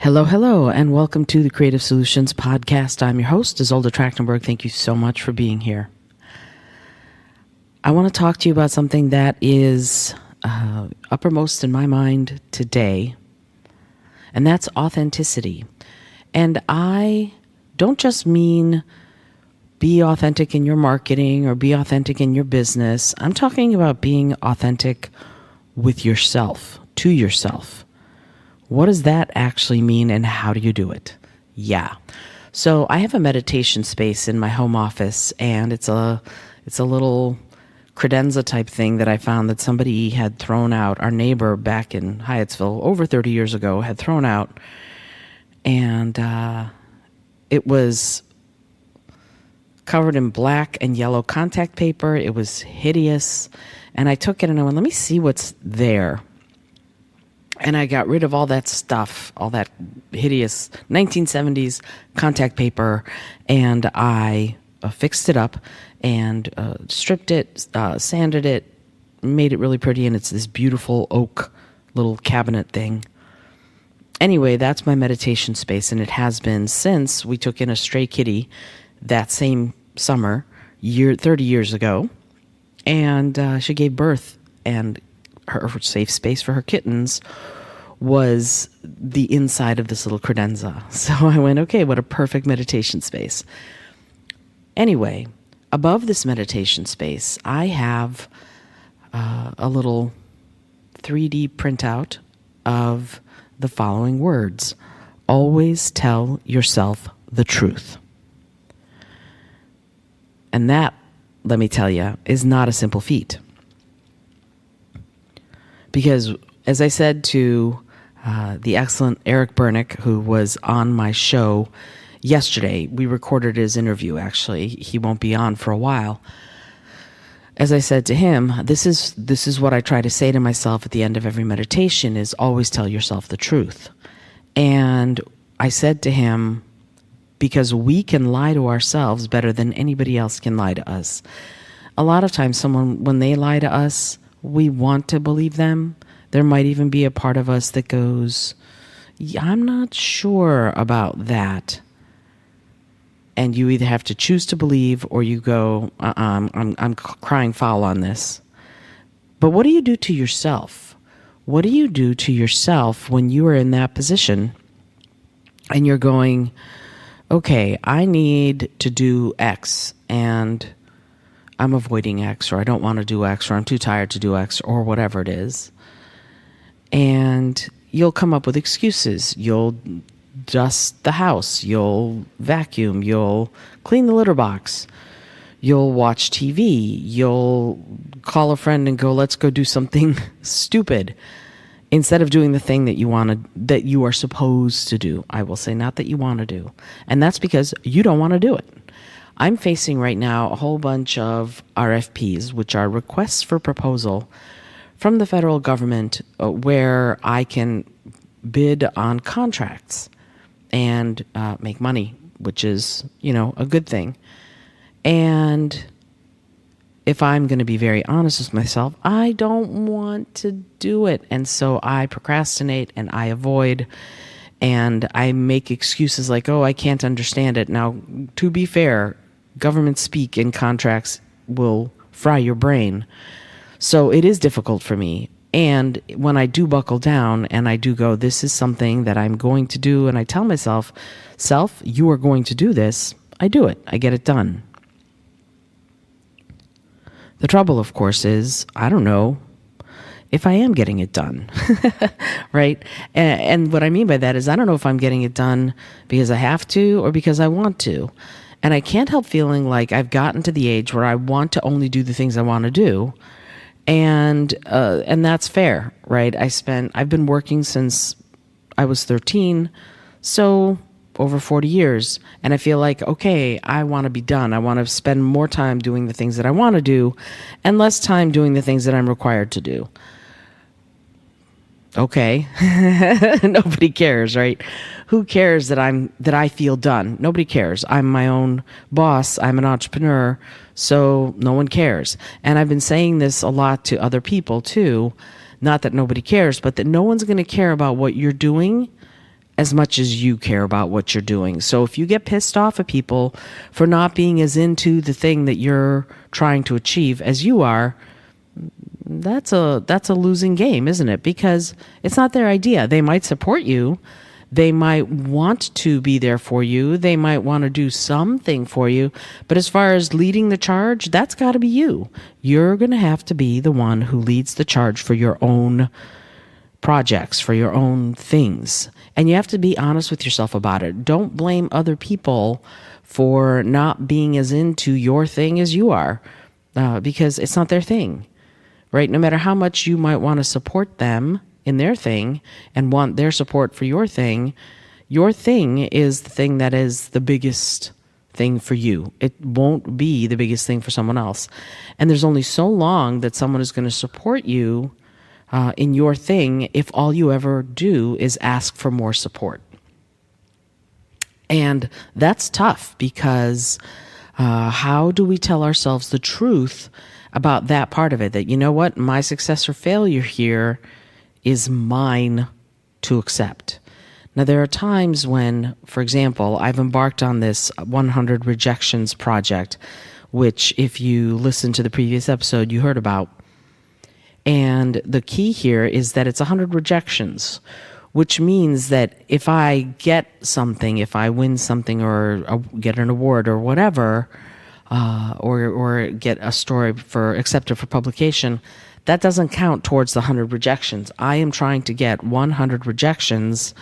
Hello, and welcome to the Creative Solutions Podcast. I'm your host, Isolde Trachtenberg. Thank you so much for being here. I want to talk to you about something that is uppermost in my mind today, and that's authenticity. And I don't just mean be authentic in your marketing or be authentic in your business. I'm talking about being authentic with yourself, to yourself. What does that actually mean, and how do you do it? Yeah. So I have a meditation space in my home office, and it's a little credenza type thing that I found that somebody had thrown out. Our neighbor back in Hyattsville over 30 years ago had thrown out, and it was covered in black and yellow contact paper. It was hideous, and I took it and I went, let me see what's there. And I got rid of all that stuff, all that hideous 1970s contact paper, and I fixed it up and stripped it, sanded it, made it really pretty, and it's this beautiful oak little cabinet thing. Anyway, that's my meditation space, and it has been since we took in a stray kitty that same summer, 30 years ago, and she gave birth, and her safe space for her kittens was the inside of this little credenza. So I went, okay, what a perfect meditation space. Anyway, above this meditation space, I have a little 3D printout of the following words. Always tell yourself the truth. And that, let me tell you, is not a simple feat. Because, as I said to the excellent Eric Bernick, who was on my show yesterday, we recorded his interview, actually. He won't be on for a while. As I said to him, this is what I try to say to myself at the end of every meditation, is always tell yourself the truth. And I said to him, because we can lie to ourselves better than anybody else can lie to us. A lot of times someone, when they lie to us, we want to believe them. There might even be a part of us that goes, yeah, I'm not sure about that. And you either have to choose to believe, or you go, I'm crying foul on this. But what do you do to yourself? What do you do to yourself when you are in that position and you're going, okay, I need to do X, and I'm avoiding X, or I don't want to do X, or I'm too tired to do X, or whatever it is. And you'll come up with excuses. You'll dust the house. You'll vacuum. You'll clean the litter box. You'll watch TV. You'll call a friend and go, let's go do something stupid, instead of doing the thing that you are supposed to do. I will say, not that you want to do. And that's because you don't want to do it. I'm facing right now a whole bunch of RFPs, which are requests for proposal from the federal government, where I can bid on contracts and make money, which is, a good thing. And if I'm going to be very honest with myself, I don't want to do it. And so I procrastinate and I avoid, and I make excuses like, oh, I can't understand it. Now, to be fair, government speak in contracts will fry your brain. So it is difficult for me. And when I do buckle down and I do go, this is something that I'm going to do, and I tell myself, self, you are going to do this, I do it. I get it done. The trouble, of course, is I don't know if I am getting it done, right? And what I mean by that is I don't know if I'm getting it done because I have to or because I want to. And I can't help feeling like I've gotten to the age where I want to only do the things I want to do. And that's fair, right? I've been working since I was 13, so over 40 years. And I feel like, okay, I want to be done. I want to spend more time doing the things that I want to do and less time doing the things that I'm required to do. Okay. Nobody cares, right? Who cares that I feel done? Nobody cares. I'm my own boss. I'm an entrepreneur. So no one cares. And I've been saying this a lot to other people too. Not that nobody cares, but that no one's going to care about what you're doing as much as you care about what you're doing. So if you get pissed off at people for not being as into the thing that you're trying to achieve as you are, that's a losing game, isn't it? Because it's not their idea. They might support you. They might want to be there for you. They might want to do something for you. But as far as leading the charge, that's got to be you. You're going to have to be the one who leads the charge for your own projects, for your own things. And you have to be honest with yourself about it. Don't blame other people for not being as into your thing as you are, because it's not their thing, right? No matter how much you might want to support them in their thing and want their support for your thing is the thing that is the biggest thing for you. It won't be the biggest thing for someone else. And there's only so long that someone is going to support you in your thing if all you ever do is ask for more support. And that's tough because how do we tell ourselves the truth about that part of it? That, you know what, my success or failure here is mine to accept. Now, there are times when, for example, I've embarked on this 100 rejections project, which if you listen to the previous episode, you heard about. And the key here is that it's 100 rejections, which means that if I get something, if I win something or get an award or whatever, or get a story accepted for publication, that doesn't count towards the 100 rejections. I am trying to get 100 rejections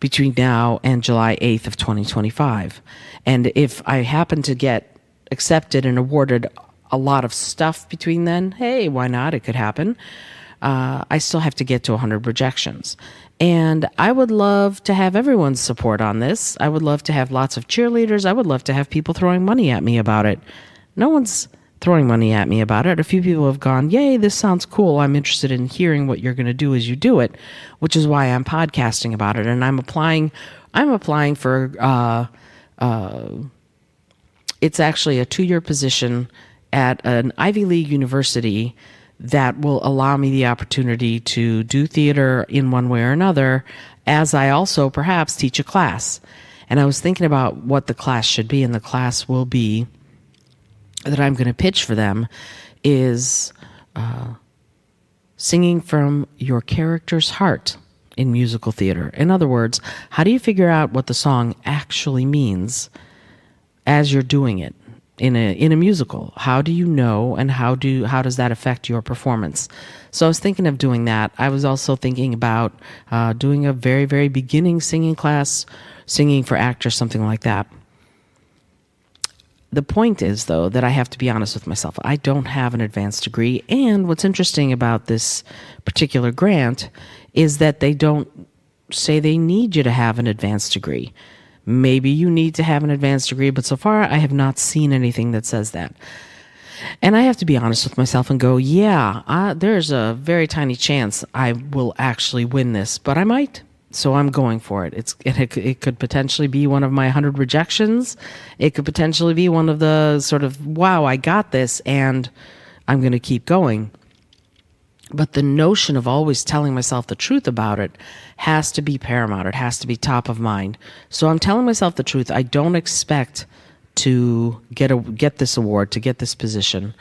between now and July 8th of 2025. And if I happen to get accepted and awarded a lot of stuff between then, hey, why not? It could happen. I still have to get to 100 rejections. And I would love to have everyone's support on this. I would love to have lots of cheerleaders. I would love to have people throwing money at me about it. No one's throwing money at me about it. A few people have gone, yay, this sounds cool. I'm interested in hearing what you're going to do as you do it, which is why I'm podcasting about it. And I'm applying for, it's actually a 2-year position at an Ivy League university that will allow me the opportunity to do theater in one way or another, as I also perhaps teach a class. And I was thinking about what the class should be, and the class will be that I'm going to pitch for them is singing from your character's heart in musical theater. In other words, how do you figure out what the song actually means as you're doing it in a musical? How do you know, and how does that affect your performance? So I was thinking of doing that. I was also thinking about doing a very, very beginning singing class, singing for actors, something like that. The point is, though, that I have to be honest with myself. I don't have an advanced degree, and what's interesting about this particular grant is that they don't say they need you to have an advanced degree. Maybe you need to have an advanced degree, but so far I have not seen anything that says that. And I have to be honest with myself and go, yeah, there's a very tiny chance I will actually win this, but I might. So I'm going for it. It could potentially be one of my 100 rejections. It could potentially be one of the sort of, wow, I got this, and I'm going to keep going. But the notion of always telling myself the truth about it has to be paramount. It has to be top of mind. So I'm telling myself the truth. I don't expect to get this award, to get this position,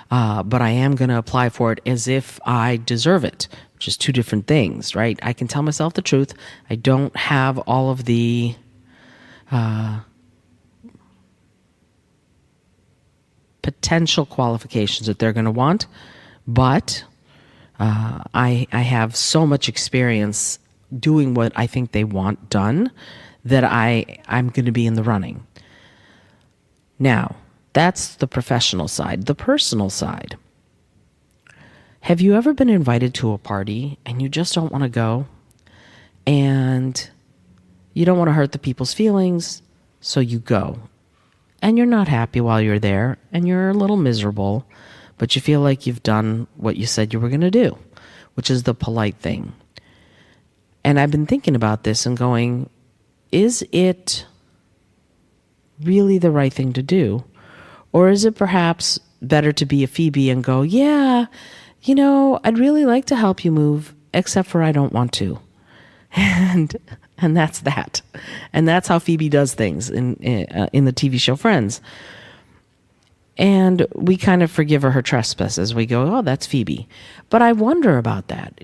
but I am going to apply for it as if I deserve it, which is two different things, right? I can tell myself the truth. I don't have all of the potential qualifications that they're going to want, but I have so much experience doing what I think they want done that I'm going to be in the running. Now, that's the professional side. The personal side. Have you ever been invited to a party and you just don't want to go? And you don't want to hurt the people's feelings, so you go. And you're not happy while you're there, and you're a little miserable, but you feel like you've done what you said you were going to do, which is the polite thing. And I've been thinking about this and going, is it really the right thing to do? Or is it perhaps better to be a Phoebe and go, yeah, you know, I'd really like to help you move, except for I don't want to. And And that's that. And that's how Phoebe does things in the TV show Friends. And we kind of forgive her trespasses. We go, oh, that's Phoebe. But I wonder about that.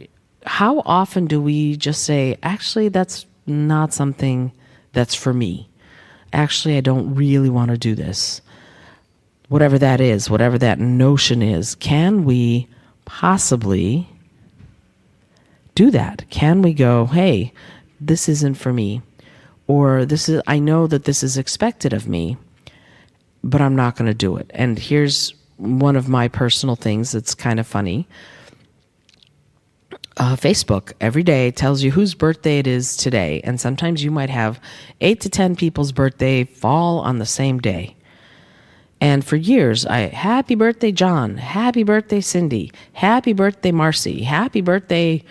How often do we just say, actually, that's not something that's for me. Actually, I don't really want to do this. Whatever that is, whatever that notion is, can we possibly do that? Can we go, hey, this isn't for me, or I know that this is expected of me, but I'm not going to do it. And here's one of my personal things that's kind of funny. Facebook every day tells you whose birthday it is today, and sometimes you might have 8 to 10 people's birthday fall on the same day. And for years, happy birthday, John. Happy birthday, Cindy. Happy birthday, Marcy. Happy birthday,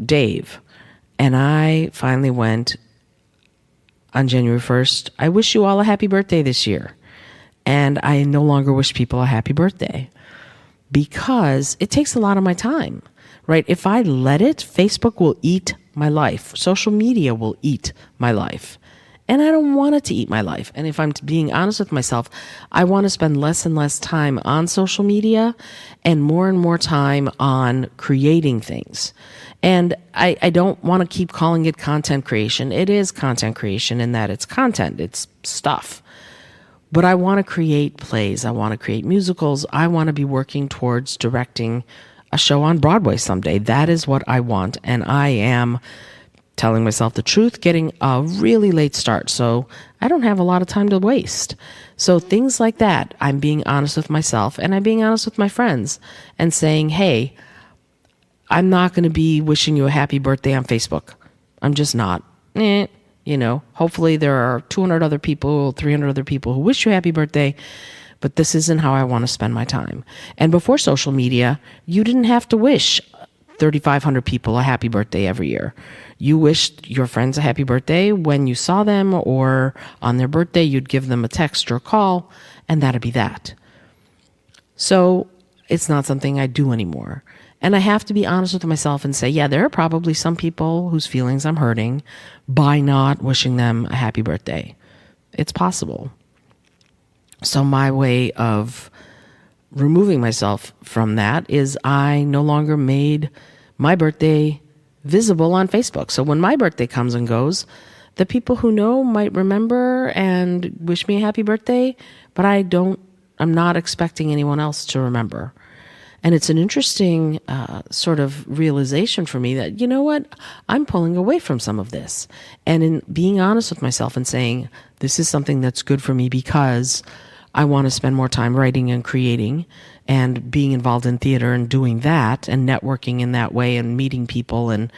Dave. And I finally went on January 1st, I wish you all a happy birthday this year. And I no longer wish people a happy birthday because it takes a lot of my time, right? If I let it, Facebook will eat my life. Social media will eat my life. And I don't want it to eat my life. And if I'm being honest with myself, I want to spend less and less time on social media and more time on creating things. And I don't want to keep calling it content creation. It is content creation in that it's content, it's stuff. But I want to create plays. I want to create musicals. I want to be working towards directing a show on Broadway someday. That is what I want. And I am telling myself the truth, getting a really late start. So I don't have a lot of time to waste. So things like that, I'm being honest with myself and I'm being honest with my friends and saying, hey, I'm not going to be wishing you a happy birthday on Facebook. I'm just not. Hopefully there are 200 other people, 300 other people who wish you a happy birthday, but this isn't how I want to spend my time. And before social media, you didn't have to wish 3,500 people a happy birthday every year. You wished your friends a happy birthday when you saw them, or on their birthday, you'd give them a text or a call, and that'd be that. So it's not something I do anymore. And I have to be honest with myself and say, yeah, there are probably some people whose feelings I'm hurting by not wishing them a happy birthday. It's possible. So my way of removing myself from that is I no longer made my birthday visible on Facebook. So when my birthday comes and goes, the people who know might remember and wish me a happy birthday, but I'm not expecting anyone else to remember. And it's an interesting sort of realization for me that, you know what, I'm pulling away from some of this. And in being honest with myself and saying, this is something that's good for me because I want to spend more time writing and creating and being involved in theater and doing that and networking in that way and meeting people and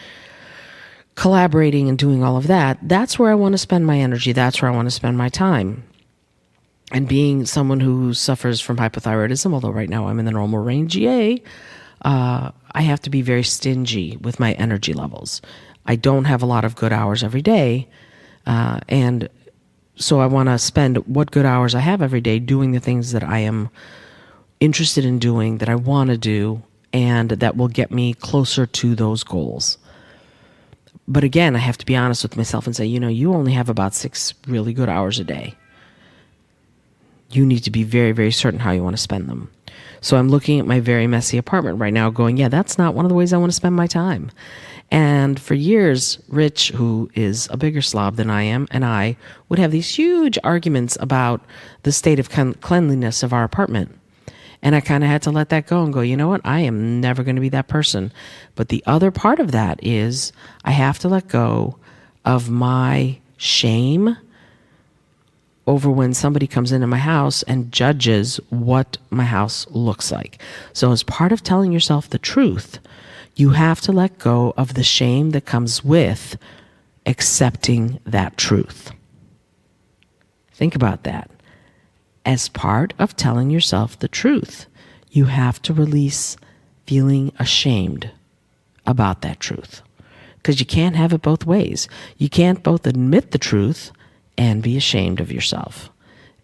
collaborating and doing all of that. That's where I want to spend my energy. That's where I want to spend my time. And being someone who suffers from hypothyroidism, although right now I'm in the normal range, yay, I have to be very stingy with my energy levels. I don't have a lot of good hours every day. And so I want to spend what good hours I have every day doing the things that I am interested in doing, that I want to do, and that will get me closer to those goals. But again, I have to be honest with myself and say, you only have about 6 really good hours a day. You need to be very, very certain how you want to spend them. So I'm looking at my very messy apartment right now going, yeah, that's not one of the ways I want to spend my time. And for years, Rich, who is a bigger slob than I am, and I would have these huge arguments about the state of cleanliness of our apartment. And I kind of had to let that go and go, you know what? I am never going to be that person. But the other part of that is I have to let go of my shame over when somebody comes into my house and judges what my house looks like. So as part of telling yourself the truth, you have to let go of the shame that comes with accepting that truth. Think about that. As part of telling yourself the truth, you have to release feeling ashamed about that truth. Because you can't have it both ways. You can't both admit the truth and be ashamed of yourself.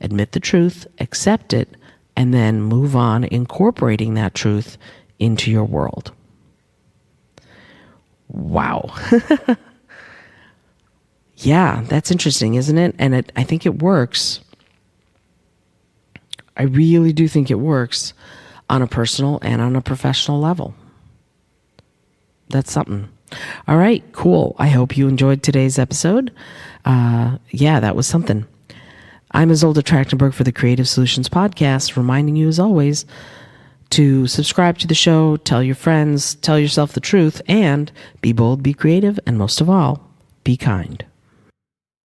Admit the truth, accept it, and then move on, incorporating that truth into your world. Wow. Yeah, that's interesting, isn't it? And I think it works. I really do think it works on a personal and on a professional level. That's something. All right, cool. I hope you enjoyed today's episode. Yeah, that was something. I'm Isolde Trachtenberg for the Creative Solutions Podcast, reminding you as always to subscribe to the show, tell your friends, tell yourself the truth, and be bold, be creative, and most of all, be kind.